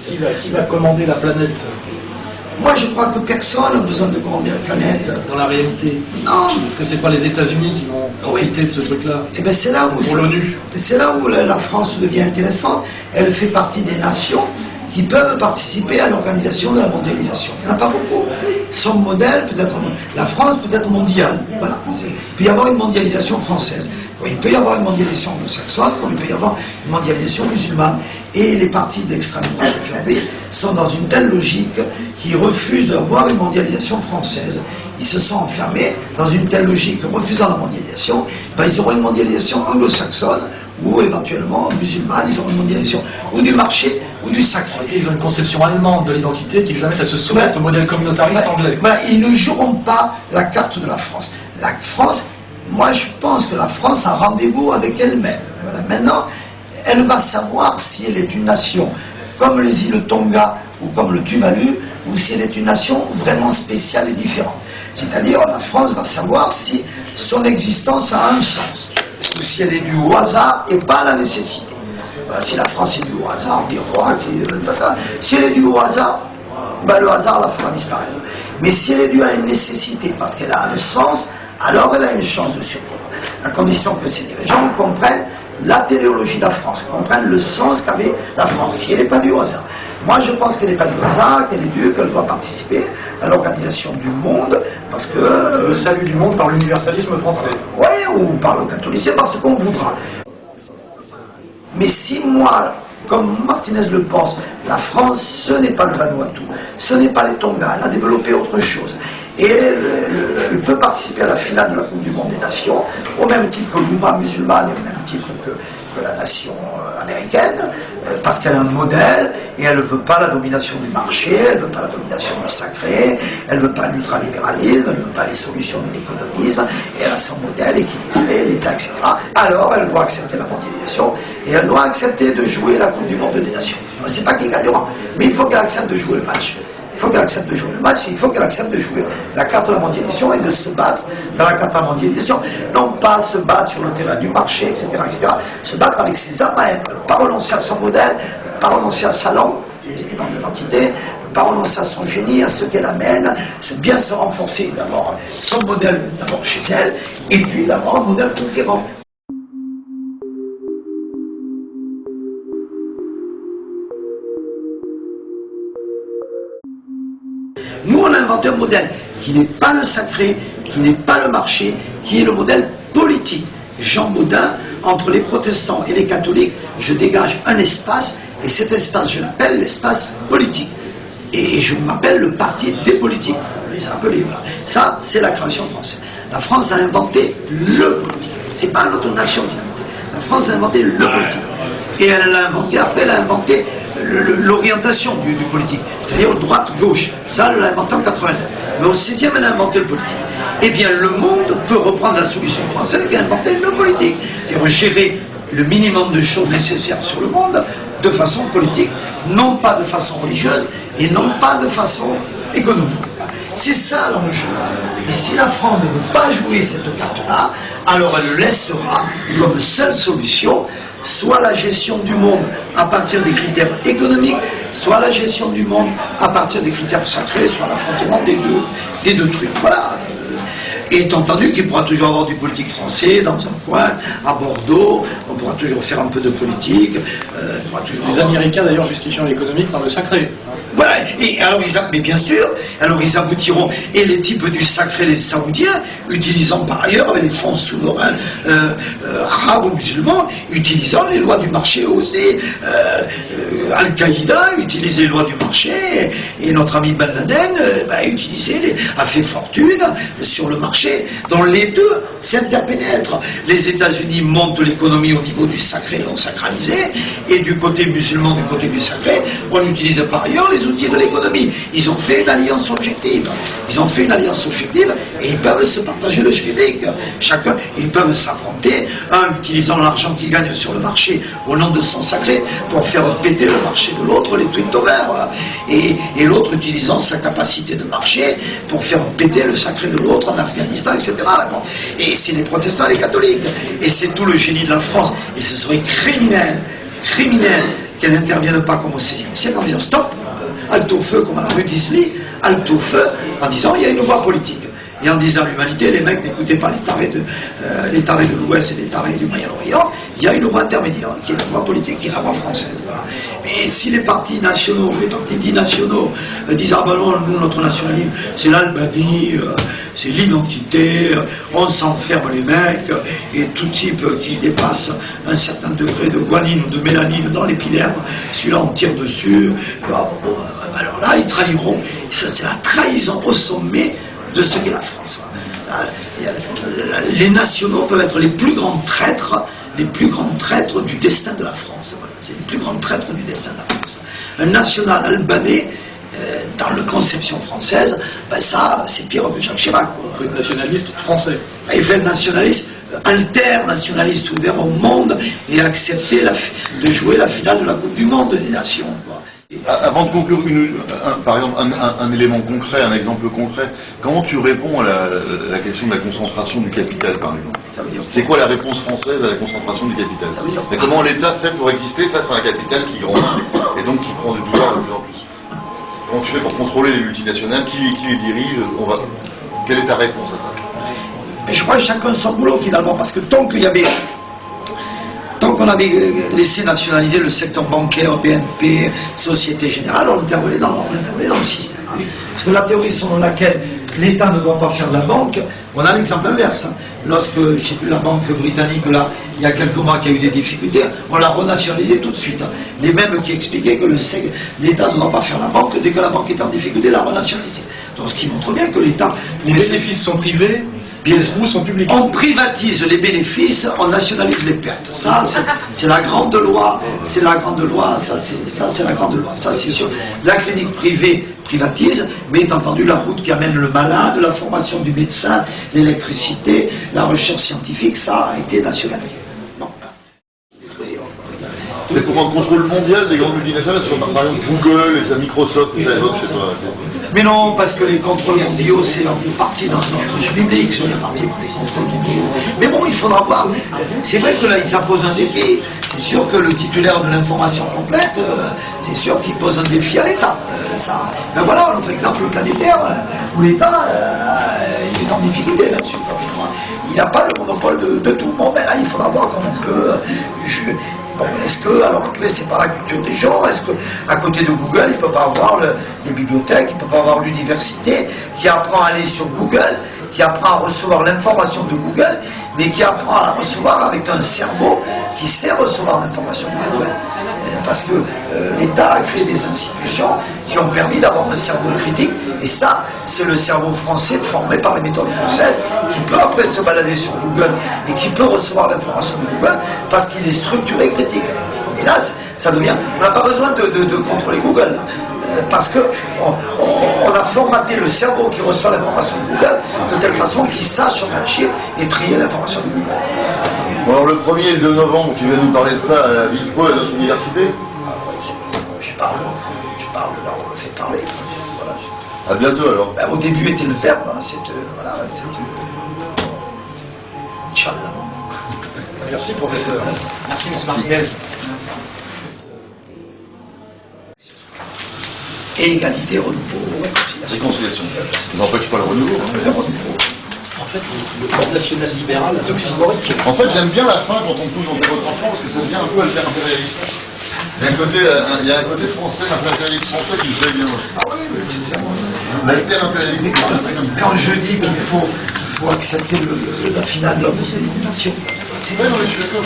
Qui va commander la planète? Moi, je crois que personne n'a besoin de commander la planète. Dans la réalité? Non. Est-ce que c'est pas les États-Unis qui vont profiter de ce truc-là? Et ben c'est là où pour l'ONU. C'est là où la France devient intéressante. Elle fait partie des nations qui peuvent participer à l'organisation de la mondialisation. Il n'y en a pas beaucoup. Son modèle peut être, la France peut être mondiale. Voilà. Il peut y avoir une mondialisation française. Il peut y avoir une mondialisation anglo-saxonne, comme il peut y avoir une mondialisation musulmane. Et les partis d'extrême droite aujourd'hui sont dans une telle logique qu'ils refusent d'avoir une mondialisation française. Ils se sont enfermés dans une telle logique, refusant la mondialisation. Ben, ils auront une mondialisation anglo-saxonne ou éventuellement musulmane. Ils auront une mondialisation ou du marché ou du sacré. Ils ont une conception allemande de l'identité qui les amène à se soumettre au modèle communautariste anglais. Ben, ils ne joueront pas la carte de la France. La France, moi je pense que la France a rendez-vous avec elle-même. Voilà. Maintenant, elle va savoir si elle est une nation comme les îles Tonga ou comme le Tuvalu, ou si elle est une nation vraiment spéciale et différente. C'est-à-dire, la France va savoir si son existence a un sens, ou si elle est due au hasard et pas à la nécessité. Voilà, si la France est due au hasard, des rois, si elle est due au hasard, ben, le hasard la fera disparaître. Mais si elle est due à une nécessité, parce qu'elle a un sens, alors elle a une chance de survivre. À condition que ces dirigeants comprennent la téléologie de la France, comprennent le sens qu'avait la France, si elle n'est pas due au hasard. Moi, je pense qu'elle n'est pas du hasard, qu'elle est due, qu'elle doit participer à l'organisation du monde, parce que... C'est le salut du monde par l'universalisme français. Oui, ou par le catholicisme, par ce qu'on voudra. Mais si moi, comme Martinez le pense, la France, ce n'est pas le Vanuatu, ce n'est pas les Tonga, elle a développé autre chose. Et elle peut participer à la finale de la Coupe du Monde des Nations, au même titre que l'Oumma musulmane, et au même titre que la nation américaine, parce qu'elle a un modèle, et elle ne veut pas la domination du marché, elle ne veut pas la domination du sacré, elle ne veut pas l'ultralibéralisme, elle ne veut pas les solutions de l'économisme, et elle a son modèle équilibré, l'État, etc. Alors elle doit accepter la mondialisation, et elle doit accepter de jouer la Coupe du Monde des Nations. On ne sait pas qui gagnera, mais il faut qu'elle accepte de jouer le match. Il faut qu'elle accepte de jouer le match, il faut qu'elle accepte de jouer la carte de la mondialisation et de se battre dans la carte de la mondialisation. Non pas se battre sur le terrain du marché, etc., etc. Se battre avec ses âmes à elle, ne pas renoncer à son modèle, ne pas renoncer à sa langue, les éléments d'identité, ne pas renoncer à son génie, à ce qu'elle amène, bien se renforcer d'abord son modèle d'abord chez elle, et puis d'avoir un modèle conquérant. Nous, on a inventé un modèle qui n'est pas le sacré, qui n'est pas le marché, qui est le modèle politique. Jean Baudin, entre les protestants et les catholiques, je dégage un espace, et cet espace, je l'appelle l'espace politique. Et je m'appelle le parti des politiques. On les a appelés, voilà. Ça, c'est la création française. La France a inventé le politique. C'est pas notre nation qui l'a inventé. La France a inventé le politique. Et elle l'a inventé, après elle a inventé l'orientation du politique, c'est-à-dire droite-gauche. Ça, elle l'a inventé en 89. Mais au 6e, elle a inventé le politique. Eh bien, le monde peut reprendre la solution française qui a inventé le politique. C'est-à-dire gérer le minimum de choses nécessaires sur le monde de façon politique, non pas de façon religieuse et non pas de façon économique. C'est ça l'enjeu. Et si la France ne veut pas jouer cette carte-là, alors elle laissera comme seule solution soit la gestion du monde à partir des critères économiques, soit la gestion du monde à partir des critères sacrés, soit l'affrontement des deux trucs. Voilà. Et étant entendu qu'il pourra toujours avoir du politique français dans un coin, à Bordeaux, on pourra toujours faire un peu de politique. Les Américains d'ailleurs justifiant l'économique par le sacré. Voilà, et alors mais bien sûr, alors ils aboutiront, et les types du sacré, les Saoudiens, utilisant par ailleurs les fonds souverains arabes ou musulmans, utilisant les lois du marché aussi, Al-Qaïda utilise les lois du marché, et notre ami Ben Laden a fait fortune sur le marché, dont les deux s'interpénètrent. Les États-Unis montent l'économie au niveau du sacré non sacralisé, et du côté musulman, du côté du sacré, on utilise par ailleurs les outils de l'économie. Ils ont fait une alliance objective. Ils ont fait une alliance objective et ils peuvent se partager le public. Chacun, ils peuvent s'affronter, un utilisant l'argent qu'ils gagnent sur le marché au nom de son sacré pour faire péter le marché de l'autre, les Twin Towers, et l'autre utilisant sa capacité de marché pour faire péter le sacré de l'autre en Afghanistan, etc. Bon. Et c'est les protestants et les catholiques. Et c'est tout le génie de la France. Et ce serait criminel qu'elle n'intervienne pas comme au XVIe siècle en disant stop, halte au feu comme à la rue d'Isly, halte au feu en disant il y a une voie politique. Et en disant l'humanité, les mecs n'écoutez pas les tarés de l'Ouest et les tarés du Moyen-Orient, il y a une voie intermédiaire, qui est la voie politique, qui est la voie française. Voilà. Et si les partis nationaux, les partis dits nationaux, disent ah ben non, nous, notre nationalisme, c'est l'Albanie, c'est l'identité, on s'enferme les mecs, et tout type qui dépasse un certain degré de guanine ou de mélanine dans l'épiderme, celui-là on tire dessus, alors là ils trahiront, ça c'est la trahison au sommet de ce qu'est la France. Les nationaux peuvent être les plus grands traîtres du destin de la France. Voilà. C'est les plus grands traîtres du destin de la France. Un national albanais, dans la conception française, ben ça, c'est pire que Jacques Chirac. Il faut être nationaliste français. Il fait le nationaliste nationaliste ouvert au monde et accepter de jouer la finale de la Coupe du Monde des Nations. Quoi. Avant de conclure, par exemple, un élément concret, un exemple concret, comment tu réponds à la question de la concentration du capital, par exemple? C'est quoi la réponse française à la concentration du capital? Et comment l'État fait pour exister face à un capital qui grandit et donc qui prend du pouvoir de plus en plus? Comment tu fais pour contrôler les multinationales? Qui les dirige? Quelle est ta réponse à ça? Mais je crois que chacun son boulot finalement, parce que tant qu'on avait laissé nationaliser le secteur bancaire, BNP, Société Générale, on intervenait dans le système. Parce que la théorie selon laquelle l'État ne doit pas faire de la banque, on a l'exemple inverse. Lorsque, je ne sais plus, la banque britannique, là, il y a quelques mois, qui a eu des difficultés, on l'a renationalisée tout de suite. Les mêmes qui expliquaient que l'État ne doit pas faire la banque, dès que la banque est en difficulté, la renationaliser. Donc ce qui montre bien que l'État... Les bénéfices sont privés, les trous sont publics. On privatise les bénéfices, on nationalise les pertes. Ça, c'est la grande loi. C'est la grande loi. Ça, c'est la grande loi. Ça, c'est sûr. La clinique privée privatise, mais étant entendu la route qui amène le malade, la formation du médecin, l'électricité, la recherche scientifique, ça a été nationalisé. Bon. C'est pour un contrôle mondial des grandes multinationales, par exemple Google, Microsoft, ça évoque, je sais pas. Mais non, parce que les contrôles mondiaux, c'est en partie dans notre jeu biblique, c'est parti pour les contrôles mondiaux. Mais bon, il faudra voir. C'est vrai que là, ça pose un défi. C'est sûr que le titulaire de l'information complète, c'est sûr qu'il pose un défi à l'État. Ben voilà, notre exemple planétaire, où l'État, il est en difficulté là-dessus. Il n'a pas le monopole de tout. Bon, ben là, il faudra voir comment on peut... Bon, est-ce que, alors après, c'est pas la culture des gens, est-ce qu'à côté de Google, il ne peut pas avoir les bibliothèques, il ne peut pas avoir l'université qui apprend à aller sur Google, qui apprend à recevoir l'information de Google, mais qui apprend à la recevoir avec un cerveau qui sait recevoir l'information de Google. Parce que l'État a créé des institutions qui ont permis d'avoir un cerveau critique, et ça, c'est le cerveau français formé par les méthodes françaises, qui peut après se balader sur Google et qui peut recevoir l'information de Google parce qu'il est structuré critique. Et là, ça devient... On n'a pas besoin de contrôler Google, là, parce qu'on a formaté le cerveau qui reçoit l'information de Google de telle façon qu'il sache réagir et trier l'information de Google. Bon, alors le 1er et le 2 novembre, tu viens nous parler de ça à Villefranche, à notre université? Je parle, là, on me fait parler. Voilà. À bientôt alors. Ben, au début était le verbe, hein, voilà, Inch'Allah. Merci, professeur. Merci, M. Martinez. Et égalité, renouveau, Réconciliation. Ça n'empêche pas le renouveau. Le renouveau. En fait, le Front national libéral est oxymorique. En fait, j'aime bien la fin quand on pousse dans tes retranchements parce que ça devient un peu impérialiste. Il y a un côté français, l'impérialisme français qui me plaît bien. Ah oui, L'alter-impérialisme, c'est un truc comme ça. quand je dis qu'il faut accepter la finale de la nation. C'est vrai, non, mais je suis d'accord.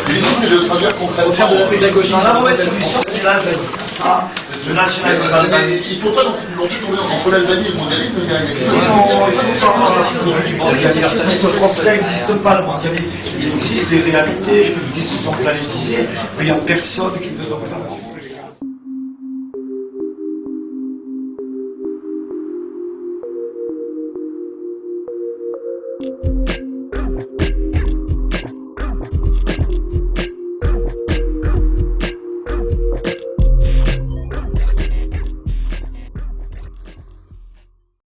L'idée, c'est de traduire concrètement. Faire de la pédagogie. La mauvaise solution, c'est l'Albanie. Ça, le nationalisme albanais. Il ne faut pas non plus tomber entre l'Albanie et le mondialisme, il y a Ça n'existe pas le mondialisme. Il existe des réalités qui se sont planétisées, mais il n'y a personne qui ne peut pas.